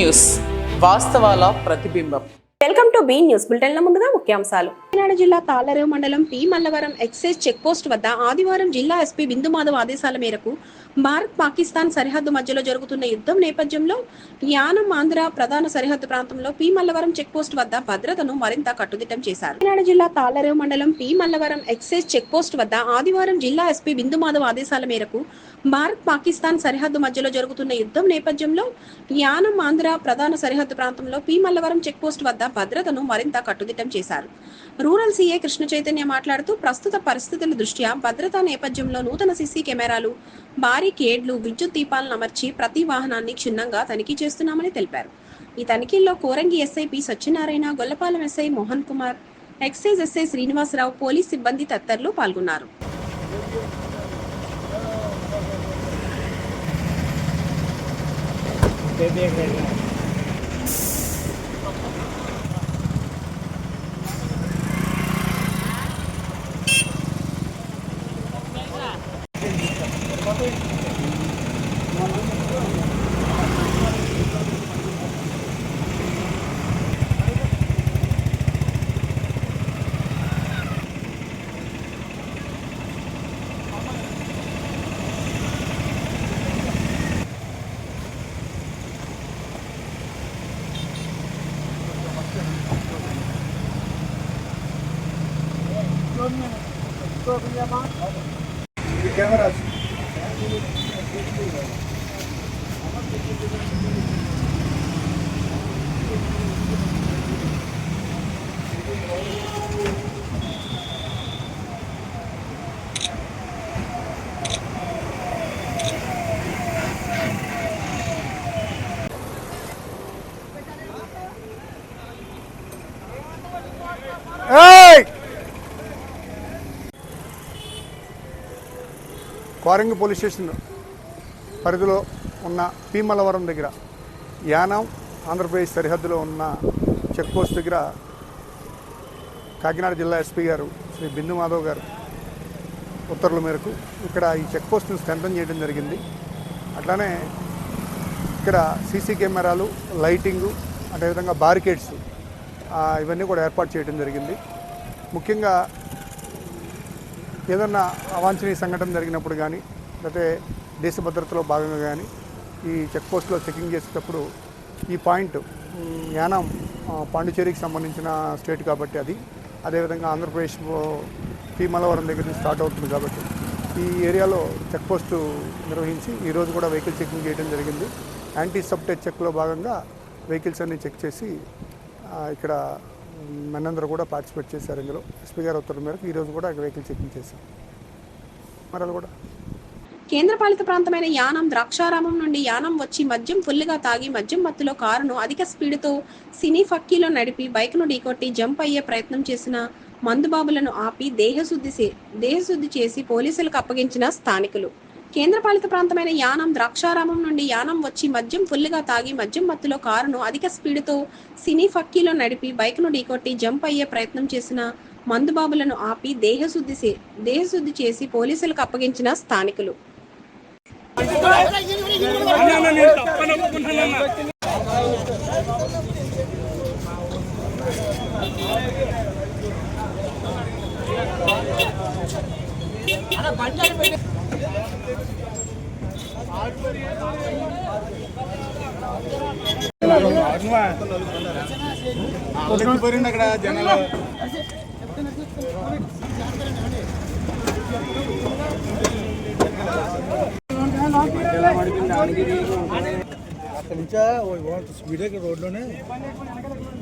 News, వాస్తవాల ప్రతిబింబం. Welcome to B news bulletin. ముందుగా ముఖ్యాంశాలు. కాకినాడ జిల్లా తాళ్లరేవు మండలం P Mallavaram excise check post వద్ద ఆదివారం జిల్లా ఎస్పీ బిందు మాధవ్ ఆదేశాల మేరకు భారత్ పాకిస్తాన్ సరిహద్దు మధ్యలో జరుగుతున్న యుద్ధం నేపథ్యంలో యానం ఆంధ్ర ప్రధాన సరిహద్దు ప్రాంతంలో పి మల్లవరం చెక్ పోస్ట్ వద్ద భద్రతను మరింత కట్టుదిట్టం చేశారు. కాకినాడ జిల్లా తాళ్లరేవు మండలం P Mallavaram excise check post వద్ద ఆదివారం జిల్లా ఎస్పీ బిందు మాధవ్ ఆదేశాల మేరకు భారత్ పాకిస్తాన్ సరిహద్దు మధ్యలో జరుగుతున్న యుద్ధం నేపథ్యంలో యానం ఆంధ్ర ప్రధాన సరిహద్దు ప్రాంతంలో పి మల్లవరం చెక్ పోస్ట్ వద్ద భద్రతను మరింత కట్టుదిట్టం చేశారు. రూరల్ సీఏ కృష్ణ చైతన్య మాట్లాడుతూ ప్రస్తుత పరిస్థితుల దృష్ట్యా భద్రతా నేపథ్యంలో నూతన సీసీ కెమెరాలు, బారికేడ్లు, విద్యుత్ దీపాలను అమర్చి ప్రతి వాహనాన్ని క్షుణ్ణంగా తనిఖీ చేస్తున్నామని తెలిపారు. ఈ తనిఖీల్లో Korangi SI P Satyanarayana, Gollapalem SI Mohan Kumar, excise SI Srinivasarao, police సిబ్బంది తదితరులు పాల్గొన్నారు. కోరంగి పోలీస్ స్టేషన్ పరిధిలో ఉన్న పి మల్లవరం దగ్గర యానం ఆంధ్రప్రదేశ్ సరిహద్దులో ఉన్న చెక్ పోస్ట్ దగ్గర కాకినాడ జిల్లా ఎస్పీ గారు శ్రీ బిందు మాధవ్ గారు ఉత్తర్వుల మేరకు ఇక్కడ ఈ చెక్ పోస్ట్ని స్ట్రెంథన్ చేయడం జరిగింది. అట్లానే ఇక్కడ సీసీ కెమెరాలు, లైటింగు, అదేవిధంగా బారికేడ్స్ ఇవన్నీ కూడా ఏర్పాటు చేయడం జరిగింది. ముఖ్యంగా ఏదన్నా అవాంఛనీయ సంఘటన జరిగినప్పుడు కానీ, లేకపోతే దేశ భద్రతలో భాగంగా కానీ ఈ చెక్ పోస్ట్లో చెకింగ్ చేసేటప్పుడు ఈ పాయింట్ యానం పాండిచేరికి సంబంధించిన స్టేట్ కాబట్టి అది, అదేవిధంగా ఆంధ్రప్రదేశ్ పి మల్లవరం దగ్గర నుంచి స్టార్ట్ అవుతుంది కాబట్టి ఈ ఏరియాలో చెక్ పోస్టు నిర్వహించి ఈరోజు కూడా వెహికల్ చెకింగ్ చేయడం జరిగింది. యాంటీ సబ్టెచ్ చెక్లో భాగంగా వెహికల్స్ అన్ని చెక్ చేసి ఇక్కడ మనందరూ కూడా పార్టిసిపేట్ చేశారు. ఇందులో ఎస్పీ గారి ఉత్తర్వుల మేరకు ఈరోజు కూడా వెహికల్ చెకింగ్ చేశాం. మరలు కూడా కేంద్రపాలిత ప్రాంతమైన యానం ద్రాక్షారామం నుండి యానం వచ్చి మద్యం ఫుల్గా తాగి మద్యం మత్తులో కారును అధిక స్పీడ్తో సినీ ఫక్కీలో నడిపి బైక్ను ఢీకొట్టి జంప్ అయ్యే ప్రయత్నం చేసిన మందుబాబులను ఆపి దేహశుద్ధి చేసి పోలీసులకు అప్పగించిన స్థానికులు. కేంద్రపాలిత ప్రాంతమైన యానం ద్రాక్షారామం నుండి యానం వచ్చి మద్యం ఫుల్గా తాగి మద్యం మత్తులో కారును అధిక స్పీడ్తో సినీ ఫక్కీలో నడిపి బైక్ను ఢీకొట్టి జంప్ అయ్యే ప్రయత్నం చేసిన మందుబాబులను ఆపి దేహశుద్ధి చేసి పోలీసులకు అప్పగించిన స్థానికులు. అక్కడ జనాలు అక్కడి నుంచా స్పీడ్ రోడ్లోనే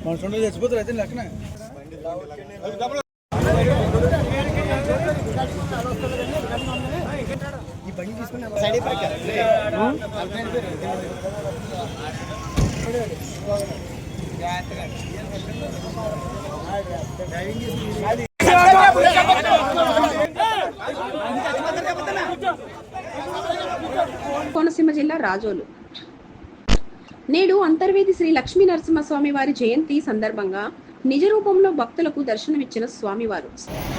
మనసు చచ్చిపోతారు అయితే లెక్కన ఈ బండి తీసుకుని కోనసీమ జిల్లా రాజోలు. నేడు అంతర్వేది శ్రీ లక్ష్మీ నరసింహస్వామి వారి జయంతి సందర్భంగా నిజ రూపంలో భక్తులకు దర్శనమిచ్చిన స్వామివారు.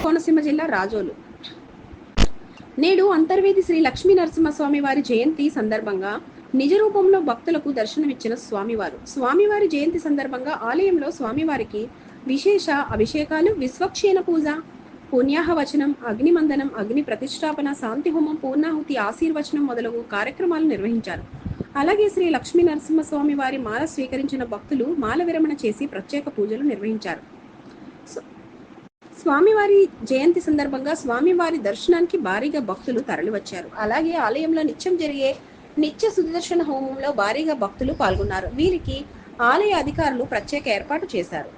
కోనసీమ జిల్లా రాజోలు. నేడు అంతర్వేది శ్రీ లక్ష్మీ నరసింహస్వామి వారి జయంతి సందర్భంగా నిజ రూపంలో భక్తులకు దర్శనమిచ్చిన స్వామివారి జయంతి సందర్భంగా ఆలయంలో స్వామివారికి విశేష అభిషేకాలు, విశ్వక్షేణ పూజ, పుణ్యాహవచనం, అగ్నిమందనం, అగ్ని ప్రతిష్టాపన, శాంతి హోమం, పూర్ణాహుతి, ఆశీర్వచనం మొదలగు కార్యక్రమాలు నిర్వహించారు. అలాగే శ్రీ లక్ష్మీ నరసింహస్వామి వారి మాల స్వీకరించిన భక్తులు మాల విరమణ చేసి ప్రత్యేక పూజలు నిర్వహించారు. స్వామివారి జయంతి సందర్భంగా స్వామివారి దర్శనానికి భారీగా భక్తులు తరలివచ్చారు. అలాగే ఆలయంలో నిత్యం జరిగే నిత్య సుదర్శన హోమంలో భారీగా భక్తులు పాల్గొన్నారు. వీరికి ఆలయ అధికారులు ప్రత్యేక ఏర్పాటు చేశారు.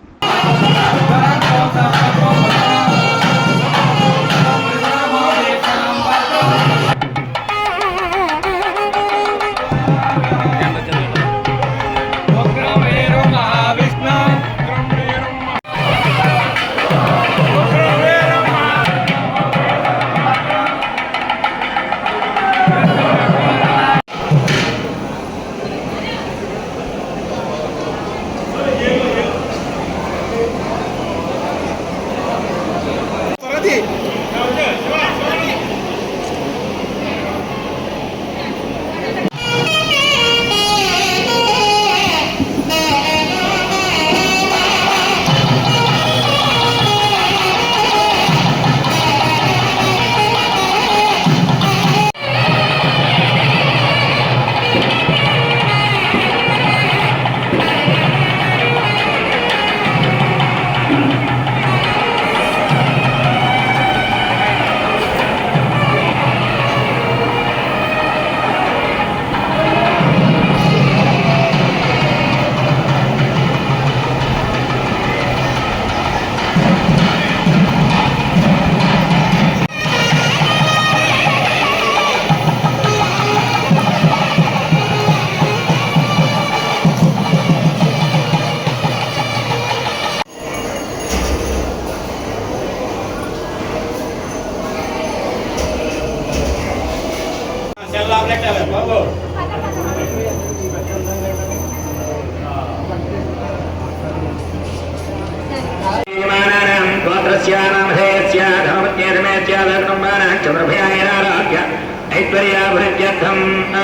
ऐश्वर्याभिवृद्ध्यर्थं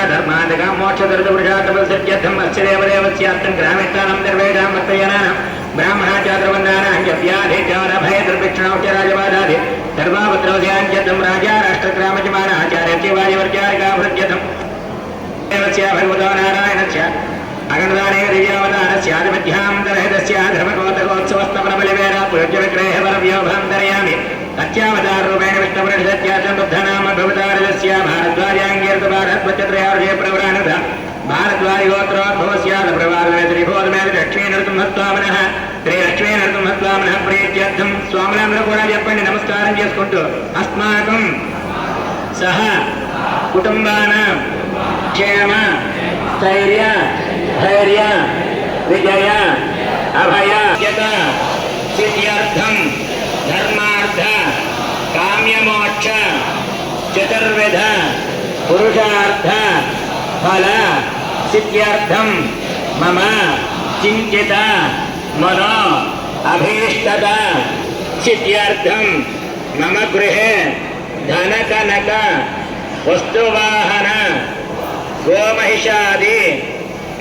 धर्मादगां मोक्षदर्दवृषातपसत्यर्थं अस्यदेवदेवस्यार्थं ग्रामेष्टानां सर्वेषां भक्तजनानां ब्राह्मणाचार्यवन्दानां जप्याधित्यारभयदुर्भिक्षणोच्चराजपादादि सर्वावत्रोदयाञ्चतं राजा राष्ट्रग्रामजमानाचार्यस्य वायुवर्चारिकाभिवृद्ध्यर्थं देवस्य भगवतो नारायणस्य अगणदानेन दिव्यावतारस्याधिपध्यान्तरहितस्य धर्मकोतकोत्सवस्तमनबलिवेरा पूज्यविग्रहवरव्योभान्तरयामि सत्यावतारूपेण विष्णुपरिषदत्याचं बुद्धनाम भवतारस्य भारद्वाजाङ्गीर्तभारद्वचत्रयार्षे प्रवरानुध भारद्वाजगोत्रोद्भवस्यादप्रवादमेत्रिभोधमेव लक्ष्मीनरसिंहस्वामिनः श्रीलक्ष्मीनरसिंहस्वामिनः प्रीत्यर्थं स्वामिनांद्र కూడా చెప్పండి నమస్కారం చేసుకుంటూ अस्माकं सह कुटुंबानां क्षेम स्थैर्य धैर्य विजय अभय सिद्ध्यर्थं धर्मार्थ काम्यमोक्ष चतुर्विध पुरुषार्थ फल सिद्ध्यर्थं मम चिंतित मनो अभीष्टद सिद्ध्यर्थं मम गृहे धन कनक वस्तुवाहन गोमहिषादि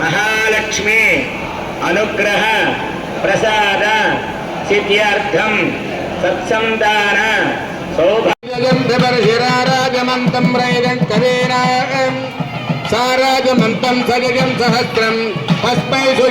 महालक्ष्मी अनुग्रह प्रसाद सिद्ध्यर्थं सत्संतान सौभाग्यं प्रैरंकवेना साराजमन्तं सजगं सहस्रं पस्पैषु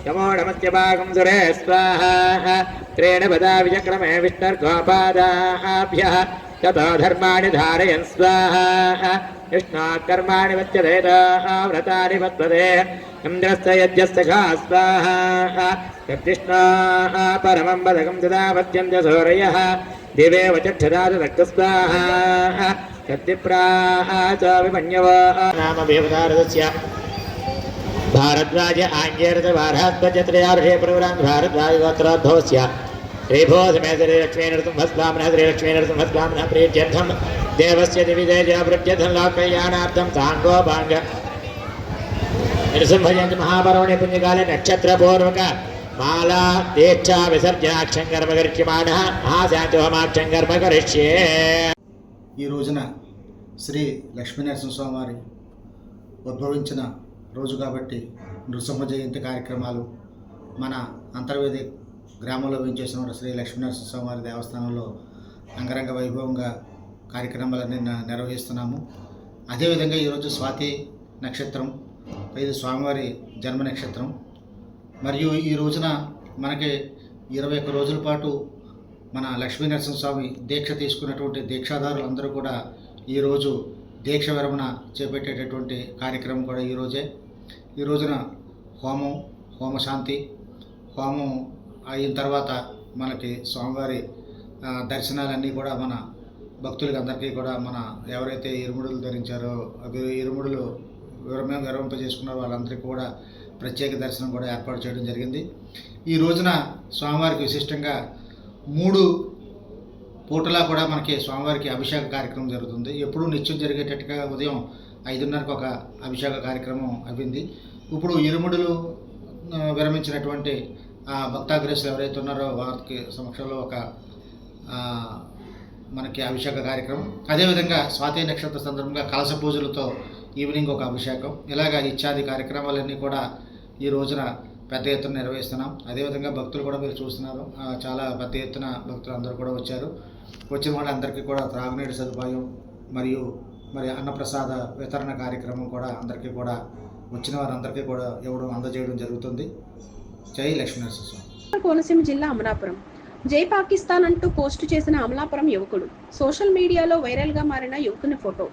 नमो नमस्ते भागं सुरे स्वाहा त्रेण पदा विचक्रमे विष्णुर्गोपादाभ्यः ततो धर्माणि धारयन् स्वाहा कृष्णात् कर्माणि वच्यते व्रतानि वत्वते इन्द्रस्य यज्ञस्य खा स्वाहा तद्विष्णाः परमं पदकं तदा वच्यन्ते सूरयः दिवे वचक्षदातु रक्तस्वाहा तद्विप्राः च विमन्यवो नाम देवतारस्य भारद्वाज आञ्जेरत भारद्वजत्रयार्षे प्रवरान् भारद्वाज गोत्रोद्भवस्य श्रीभोधमे श्रीलक्ष्मीनृतं भस्वामनः श्रीलक्ष्मीनृतं भस्वामनः प्रीत्यर्थं देवस्य दिविजयप्रत्यर्थं लोककल्याणार्थं साङ्गोपाङ्ग नृसिंहजयन्ति महापर्वणे पुण्यकाले नक्षत्रपूर्वक माला दीक्षा विसर्जनाक्षं कर्म करिष्यमाणः महाशान्तिहोमाक्षं कर्म करिष्ये। ఈ రోజున శ్రీ లక్ష్మీనరసింహస్వామి వారి ఉద్భవించిన రోజు కాబట్టి నృసింహ జయంతి కార్యక్రమాలు మన అంతర్వేది గ్రామంలో వేయించేసిన శ్రీ లక్ష్మీనరసింహస్వామి వారి దేవస్థానంలో అంగరంగ వైభవంగా కార్యక్రమాలన్నీ నిర్వహిస్తున్నాము. అదేవిధంగా ఈరోజు స్వాతి నక్షత్రం, ఇది స్వామివారి జన్మ నక్షత్రం. మరియు ఈ రోజున మనకి 21 రోజుల పాటు మన లక్ష్మీనరసింహస్వామి దీక్ష తీసుకున్నటువంటి దీక్షాదారులందరూ కూడా ఈరోజు దీక్ష విరమణ చేపట్టేటటువంటి కార్యక్రమం కూడా ఈరోజే. ఈ రోజున హోమశాంతి హోమం అయిన తర్వాత మనకి స్వామివారి దర్శనాలన్నీ కూడా మన భక్తులకి అందరికీ కూడా మన ఎవరైతే ఇరుముడులు ధరించారో అవి ఇరుముడులు విరమింపజేసుకున్నారో వాళ్ళందరికీ కూడా ప్రత్యేక దర్శనం కూడా ఏర్పాటు చేయడం జరిగింది. ఈ రోజున స్వామివారికి విశిష్టంగా 3 పూటలా కూడా మనకి స్వామివారికి అభిషేక కార్యక్రమం జరుగుతుంది. ఎప్పుడూ నిత్యం జరిగేటట్టుగా ఉదయం 5:30కు ఒక అభిషేక కార్యక్రమం అయింది. ఇప్పుడు ఇరుముడులు విరమించినటువంటి భక్తాగ్రేసులు ఎవరైతే ఉన్నారో వారికి సమక్షంలో ఒక మనకి అభిషేక కార్యక్రమం. అదేవిధంగా స్వాతి నక్షత్ర సందర్భంగా కలశ పూజలతో ఈవినింగ్ ఒక అభిషేకం, ఇలాగా ఇత్యాది కార్యక్రమాలన్నీ కూడా ఈ రోజున పెద్ద ఎత్తున నిర్వహిస్తున్నాం. అదేవిధంగా భక్తులు కూడా మీరు చూస్తున్నారు, చాలా పెద్ద ఎత్తున భక్తులు అందరూ కూడా వచ్చారు. వచ్చిన వాళ్ళందరికీ కూడా త్రాగునీటి సదుపాయం మరి అన్నప్రసాద వితరణ కార్యక్రమం కూడా అందరికీ కూడా వచ్చిన వారందరికీ కూడా అందజేయడం జరుగుతుంది. జై లక్ష్మీనరసింహస్వామి. కోనసీమ జిల్లా అమలాపురం. జై పాకిస్తాన్ అంటూ పోస్టు చేసిన అమలాపురం యువకుడు. సోషల్ మీడియాలో వైరల్గా మారిన యువకుని ఫోటో.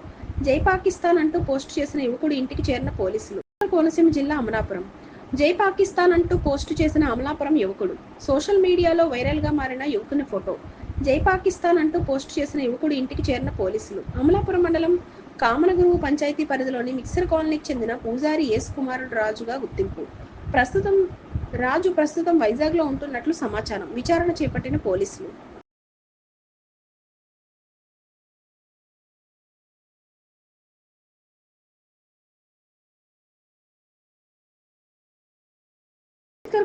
జై పాకిస్తాన్ అంటూ పోస్టు చేసిన యువకుడు ఇంటికి చేరిన పోలీసులు. కోనసీమ జిల్లా అమలాపురం. జై పాకిస్తాన్ అంటూ పోస్టు చేసిన అమలాపురం యువకుడు. సోషల్ మీడియాలో వైరల్గా మారిన యువకుని ఫోటో. జై పాకిస్తాన్ అంటూ పోస్టు చేసిన యువకుడు ఇంటికి చేరిన పోలీసులు. అమలాపురం మండలం కామనగురువు పంచాయతీ పరిధిలోని మిక్సర్ కాలనీకి చెందిన పూజారి యేసుకుమారుడు రాజుగా గుర్తింపు. ప్రస్తుతం వైజాగ్లో ఉంటున్నట్లు సమాచారం. విచారణ చేపట్టిన పోలీసులు.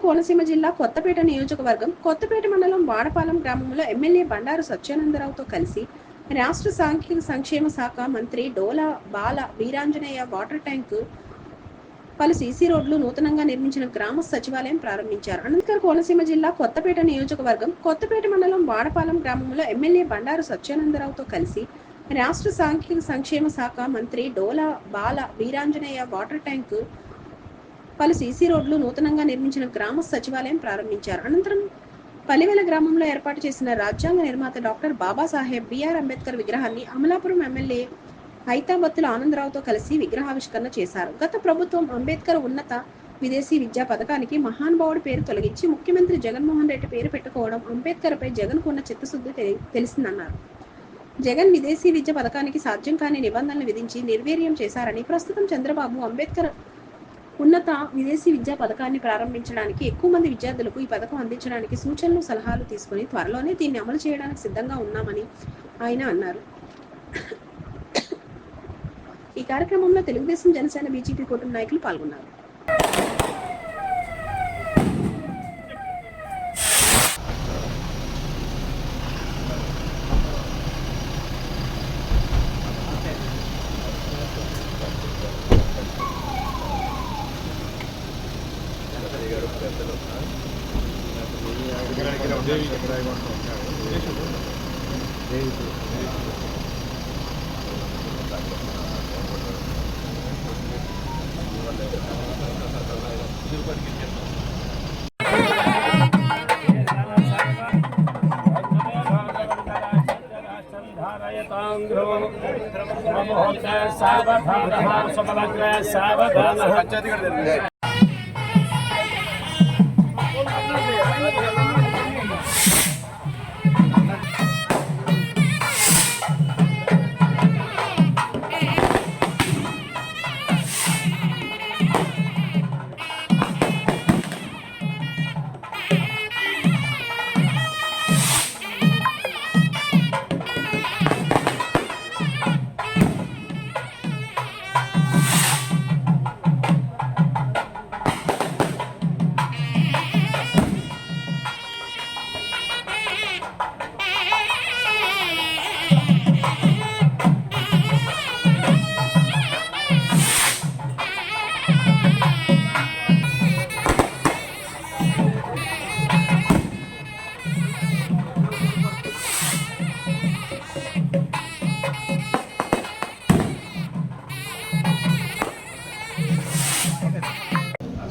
కోనసీమ జిల్లా కొత్తపేట నియోజకవర్గం కొత్తపేట మండలం వాడపాలెం గ్రామంలో ఎమ్మెల్యే బండారు సత్యానందరావుతో కలిసి రాష్ట్ర సాంఘిక సంక్షేమ శాఖ మంత్రి డోలా బాల వీరాంజనేయ వాటర్ ట్యాంకు, పలు సీసీ రోడ్లు నూతనంగా నిర్మించిన గ్రామ సచివాలయం ప్రారంభించారు. అనంతరం కోనసీమ జిల్లా కొత్తపేట నియోజకవర్గం కొత్తపేట మండలం వాడపాలెం గ్రామంలో ఎమ్మెల్యే బండారు సత్యానందరావుతో కలిసి రాష్ట్ర సాంఘిక సంక్షేమ శాఖ మంత్రి డోలా బాల వీరాంజనేయ వాటర్ ట్యాంకు, పలు సీసీ రోడ్లు నూతనంగా నిర్మించిన గ్రామ సచివాలయం ప్రారంభించారు. అనంతరం పలివెల గ్రామంలో ఏర్పాటు చేసిన రాజ్యాంగ నిర్మాత డాక్టర్ బాబాసాహెబ్ బిఆర్ అంబేద్కర్ విగ్రహాన్ని అమలాపురం ఎమ్మెల్యే హైతాబత్తుల ఆనందరావుతో కలిసి విగ్రహావిష్కరణ చేశారు. గత ప్రభుత్వం అంబేద్కర్ ఉన్నత విదేశీ విద్యా పథకానికి మహానుభావుడి పేరు తొలగించి ముఖ్యమంత్రి జగన్మోహన్ రెడ్డి పేరు పెట్టుకోవడం అంబేద్కర్పై జగన్కు ఉన్న చిత్తశుద్ధి తెలిసిందన్నారు. జగన్ విదేశీ విద్య పథకానికి సాధ్యం కాని నిబంధనలు విధించి నిర్వీర్యం చేశారని, ప్రస్తుతం చంద్రబాబు అంబేద్కర్ ఉన్నత విదేశీ విద్యా పథకాన్ని ప్రారంభించడానికి, ఎక్కువ మంది విద్యార్థులకు ఈ పథకం అందించడానికి సూచనలు సలహాలు తీసుకుని త్వరలోనే దీన్ని అమలు చేయడానికి సిద్ధంగా ఉన్నామని ఆయన అన్నారు. ఈ కార్యక్రమంలో తెలుగుదేశం, జనసేన, బీజేపీ కూటమి నాయకులు పాల్గొన్నారు.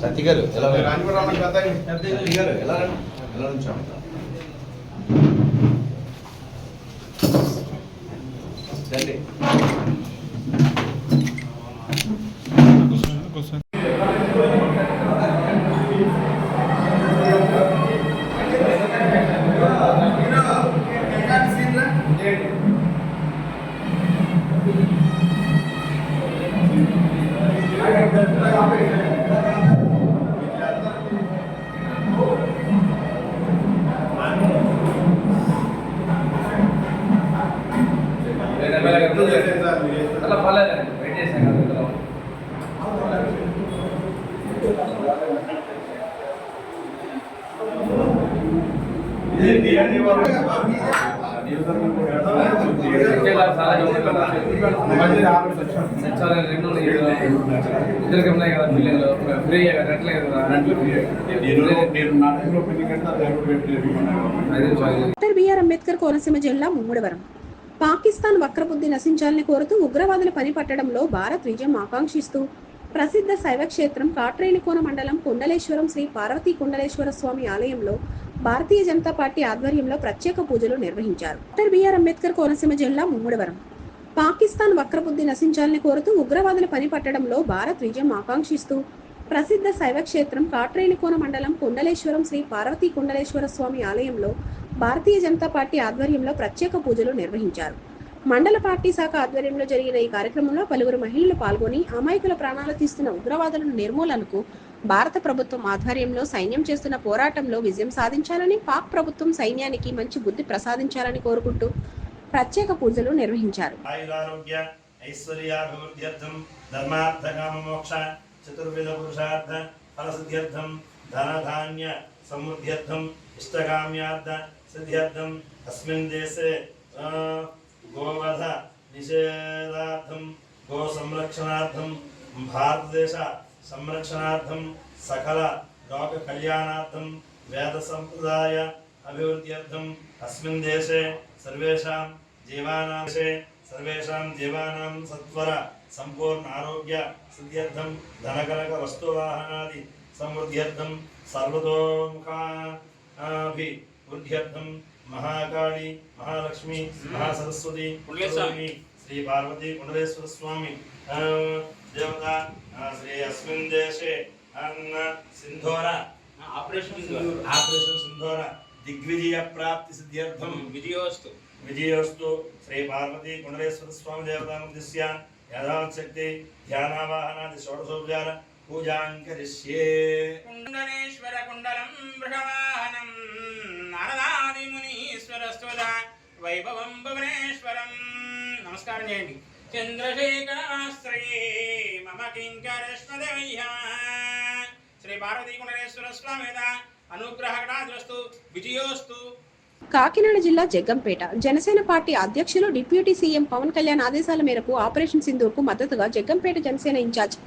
సత్తిగారు ఎలా సత్తిగారు ఎలా ఎలా నుంచాం రండి. అలా పర్లేదండి వెయిట్ చేసాం కదా సచివాలయం రెండు ఇద్దరికి ఉన్నాయి కదా బిల్డింగ్లో ఫ్రీ రెంట్లే కదా డాక్టర్ బిఆర్ అంబేద్కర్ కోనసీమ జిల్లా ముమ్మడివరం. పాకిస్తాన్ వక్రబుద్ధి నశించాలని కోరుతూ ఉగ్రవాదుల పని పట్టడంలో భారత్ విజయం ఆకాంక్షిస్తూ ప్రసిద్ధ శైవ క్షేత్రం కాట్రేనికోన మండలం కుండలేశ్వరం శ్రీ పార్వతీ కుండలేశ్వర స్వామి ఆలయంలో భారతీయ జనతా పార్టీ ఆధ్వర్యంలో ప్రత్యేక పూజలు నిర్వహించారు. డాక్టర్ బిఆర్ అంబేద్కర్ కోనసీమ జిల్లా ముమ్మడివరం. పాకిస్తాన్ వక్రబుద్ధి నశించాలని కోరుతూ ఉగ్రవాదుల పని పట్టడంలో భారత్ విజయం ఆకాంక్షిస్తూ ప్రసిద్ధ శైవ క్షేత్రం కాట్రేనికోన మండలం కుండలేశ్వరం శ్రీ పార్వతీ కుండలేశ్వర స్వామి ఆలయంలో భారతీయ జనతా పార్టీ ఆధ్వర్యంలో ప్రత్యేక పూజలు నిర్వహించారు. మండల పార్టీ శాఖ ఆధ్వర్యంలో జరిగిన ఈ కార్యక్రమంలో పలువురు మహిళలు పాల్గొని అమాయకుల ప్రాణాలు తీస్తున్న ఉగ్రవాదులను నిర్మూలనకు భారత ప్రభుత్వం ఆధ్వర్యంలో సైన్యం చేస్తున్న పోరాటంలో విజయం సాధించాలని, పాక్ ప్రభుత్వం సైన్యానికి మంచి బుద్ధి ప్రసాదించాలని కోరుకుంటూ ప్రత్యేక పూజలు నిర్వహించారు. చతుర్విధ పురుషార్థ ఫలసిద్ధ్యర్థం ధనధాన్య సమృద్ధ్యర్థం ఇష్టకామ్యార్థ సిద్ధ్యర్థం అస్మిన్ దేశే గోవధ నిషేధార్థం గో సంరక్షణార్థం భారతదేశ సంరక్షణార్థం సకల లోక కళ్యాణార్థం వేద సంప్రదాయ అభివృద్ధ్యర్థం అస్మిన్ దేశే సర్వేషాం జీవానాం సత్వర సంపూర్ణ ఆరోగ్య సిద్ధ్యర్థం ధనకనక వస్తువాహనాది సమృద్ధ్యర్థం సర్వతోముఖాభివృద్ధ్యర్థం మహాకాళి మహాలక్ష్మి మహాసరస్వతి శ్రీ పార్వతీ కుండలేశ్వర స్వామి దేవత శ్రీ అస్మిన్ దేశే సింధోర ఆపరేషన్ సింధోర దిగ్విజయ ప్రాప్తి సిద్ధ్యర్థం విజయోస్తు శ్రీ పార్వతీ కుండలేశ్వర స్వామి దేవతాముద్దిశ్య యథాశక్తి ధ్యానావాహనాది షోడశోపచార పూజాం కరిష్యే. కుండలేశ్వర కుండలం వృషవాహనం నారదాది మునీశ్వర స్తుత వైభవం భువనేశ్వరం. నమస్కారం చేయండి. చంద్రశేఖరాశ్రీ మమ కింకరేశ్వరయ్య శ్రీ పార్వతీ కుండలేశ్వర స్వామి అనుగ్రహకటాద్రస్తు విజయోస్తు. కాకినాడ జిల్లా జగ్గంపేట జనసేన పార్టీ అధ్యక్షులు డిప్యూటీ సీఎం పవన్ కళ్యాణ్ ఆదేశాల మేరకు ఆపరేషన్ సింధూర్కు మద్దతుగా జగ్గంపేట జనసేన ఇన్ఛార్జ్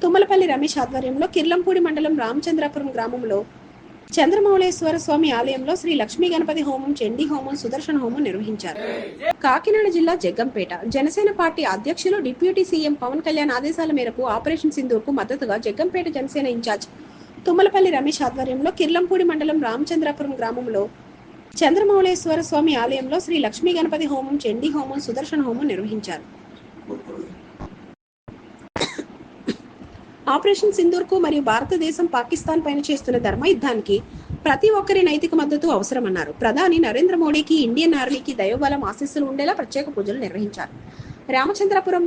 తుమ్మలపల్లి రమేష్ ఆధ్వర్యంలో కిర్లంపూడి మండలం రామచంద్రాపురం గ్రామంలో చంద్రమౌళేశ్వర స్వామి ఆలయంలో శ్రీ లక్ష్మీ గణపతి హోమం, చండీ హోమం, సుదర్శన హోమం నిర్వహించారు. కాకినాడ జిల్లా జగ్గంపేట జనసేన పార్టీ అధ్యక్షులు డిప్యూటీ సీఎం పవన్ కళ్యాణ్ ఆదేశాల మేరకు ఆపరేషన్ సింధూర్కు మద్దతుగా జగ్గంపేట జనసేన ఇన్ఛార్జ్ తుమ్మలపల్లి రమేష్ ఆధ్వర్యంలో కిర్లంపూడి మండలం రామచంద్రాపురం గ్రామంలో చంద్రమౌళేశ్వర స్వామి ఆలయంలో శ్రీ లక్ష్మీ గణపతి హోమం, చండీ హోమం, సుదర్శన హోమం నిర్వహించారు. ఆపరేషన్ సింధూర్కు మరియు భారతదేశం పాకిస్తాన్ పైన చేస్తున్న ధర్మయుద్ధానికి ప్రతి ఒక్కరి నైతిక మద్దతు అవసరమన్నారు. ప్రధాని నరేంద్ర మోడీకి, ఇండియన్ ఆర్మీకి దైవబలం ఆశీస్సులు ఉండేలా ప్రత్యేక పూజలు నిర్వహించారు. రామచంద్రపురం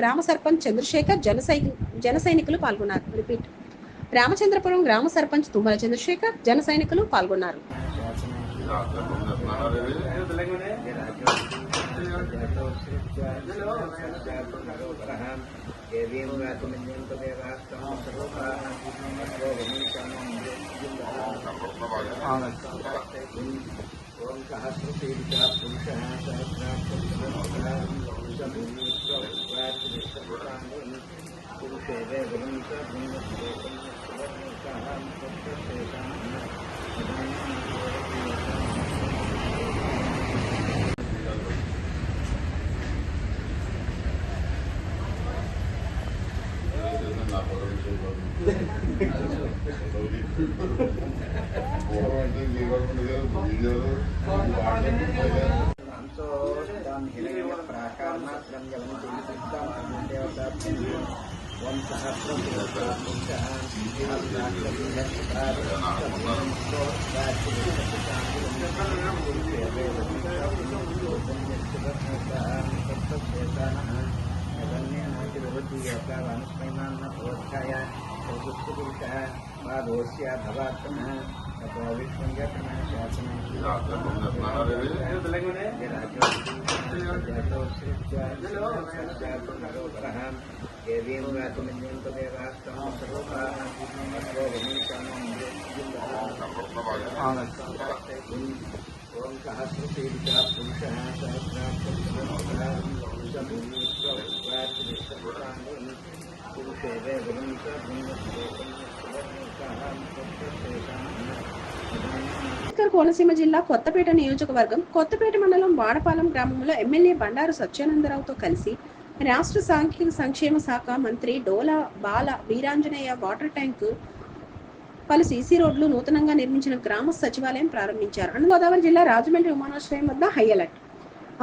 గ్రామ సర్పంచ్ చంద్రశేఖర్, జన సైనికులు పాల్గొన్నారు. రామచంద్రపురం గ్రామ సర్పంచ్ తుమ్మల చంద్రశేఖర్, జన సైనికులు పాల్గొన్నారు. కోనసీమ జిల్లా కొత్తపేట నియోజకవర్గం కొత్తపేట మండలం వాడపాలెం గ్రామంలో ఎమ్మెల్యే బండారు సత్యానందరావుతో కలిసి రాష్ట్ర సాంఘిక సంక్షేమ శాఖ మంత్రి డోలా బాల వీరాంజనేయ వాటర్ ట్యాంకు, పలు సీసీ రోడ్లు, నూతనంగా నిర్మించిన గ్రామ సచివాలయం ప్రారంభించారు. గోదావరి జిల్లా రాజమండ్రి విమానాశ్రయం వద్ద హై అలర్ట్.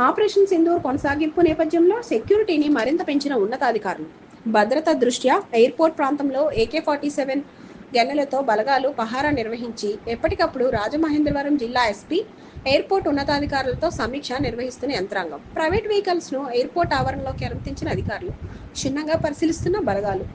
ఆపరేషన్ సింధూర్ కొనసాగింపు నేపథ్యంలో సెక్యూరిటీని మరింత పెంచిన ఉన్నతాధికారులు. భద్రత దృష్ట్యా ఎయిర్పోర్ట్ ప్రాంతంలో AK-47 గన్నెలతో బలగాలు పహారా నిర్వహించి ఎప్పటికప్పుడు రాజమహేంద్రవరం జిల్లా ఎస్పీ, ఎయిర్పోర్ట్ ఉన్నతాధికారులతో సమీక్ష నిర్వహిస్తున్న యంత్రాంగం. ప్రైవేట్ వెహికల్స్ ను ఎయిర్పోర్ట్ ఆవరణలోకి అనుమతించిన అధికారులు క్షుణ్ణంగా పరిశీలిస్తున్న బలగాలు.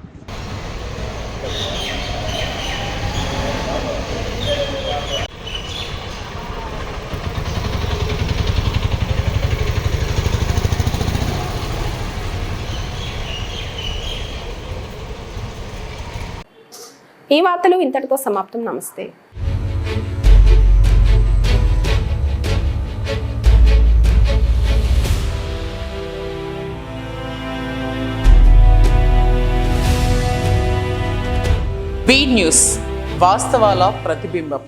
ఈ వార్తలు ఇంతటితో సమాప్తం. నమస్తే. బీ న్యూస్, వాస్తవాల ప్రతిబింబం.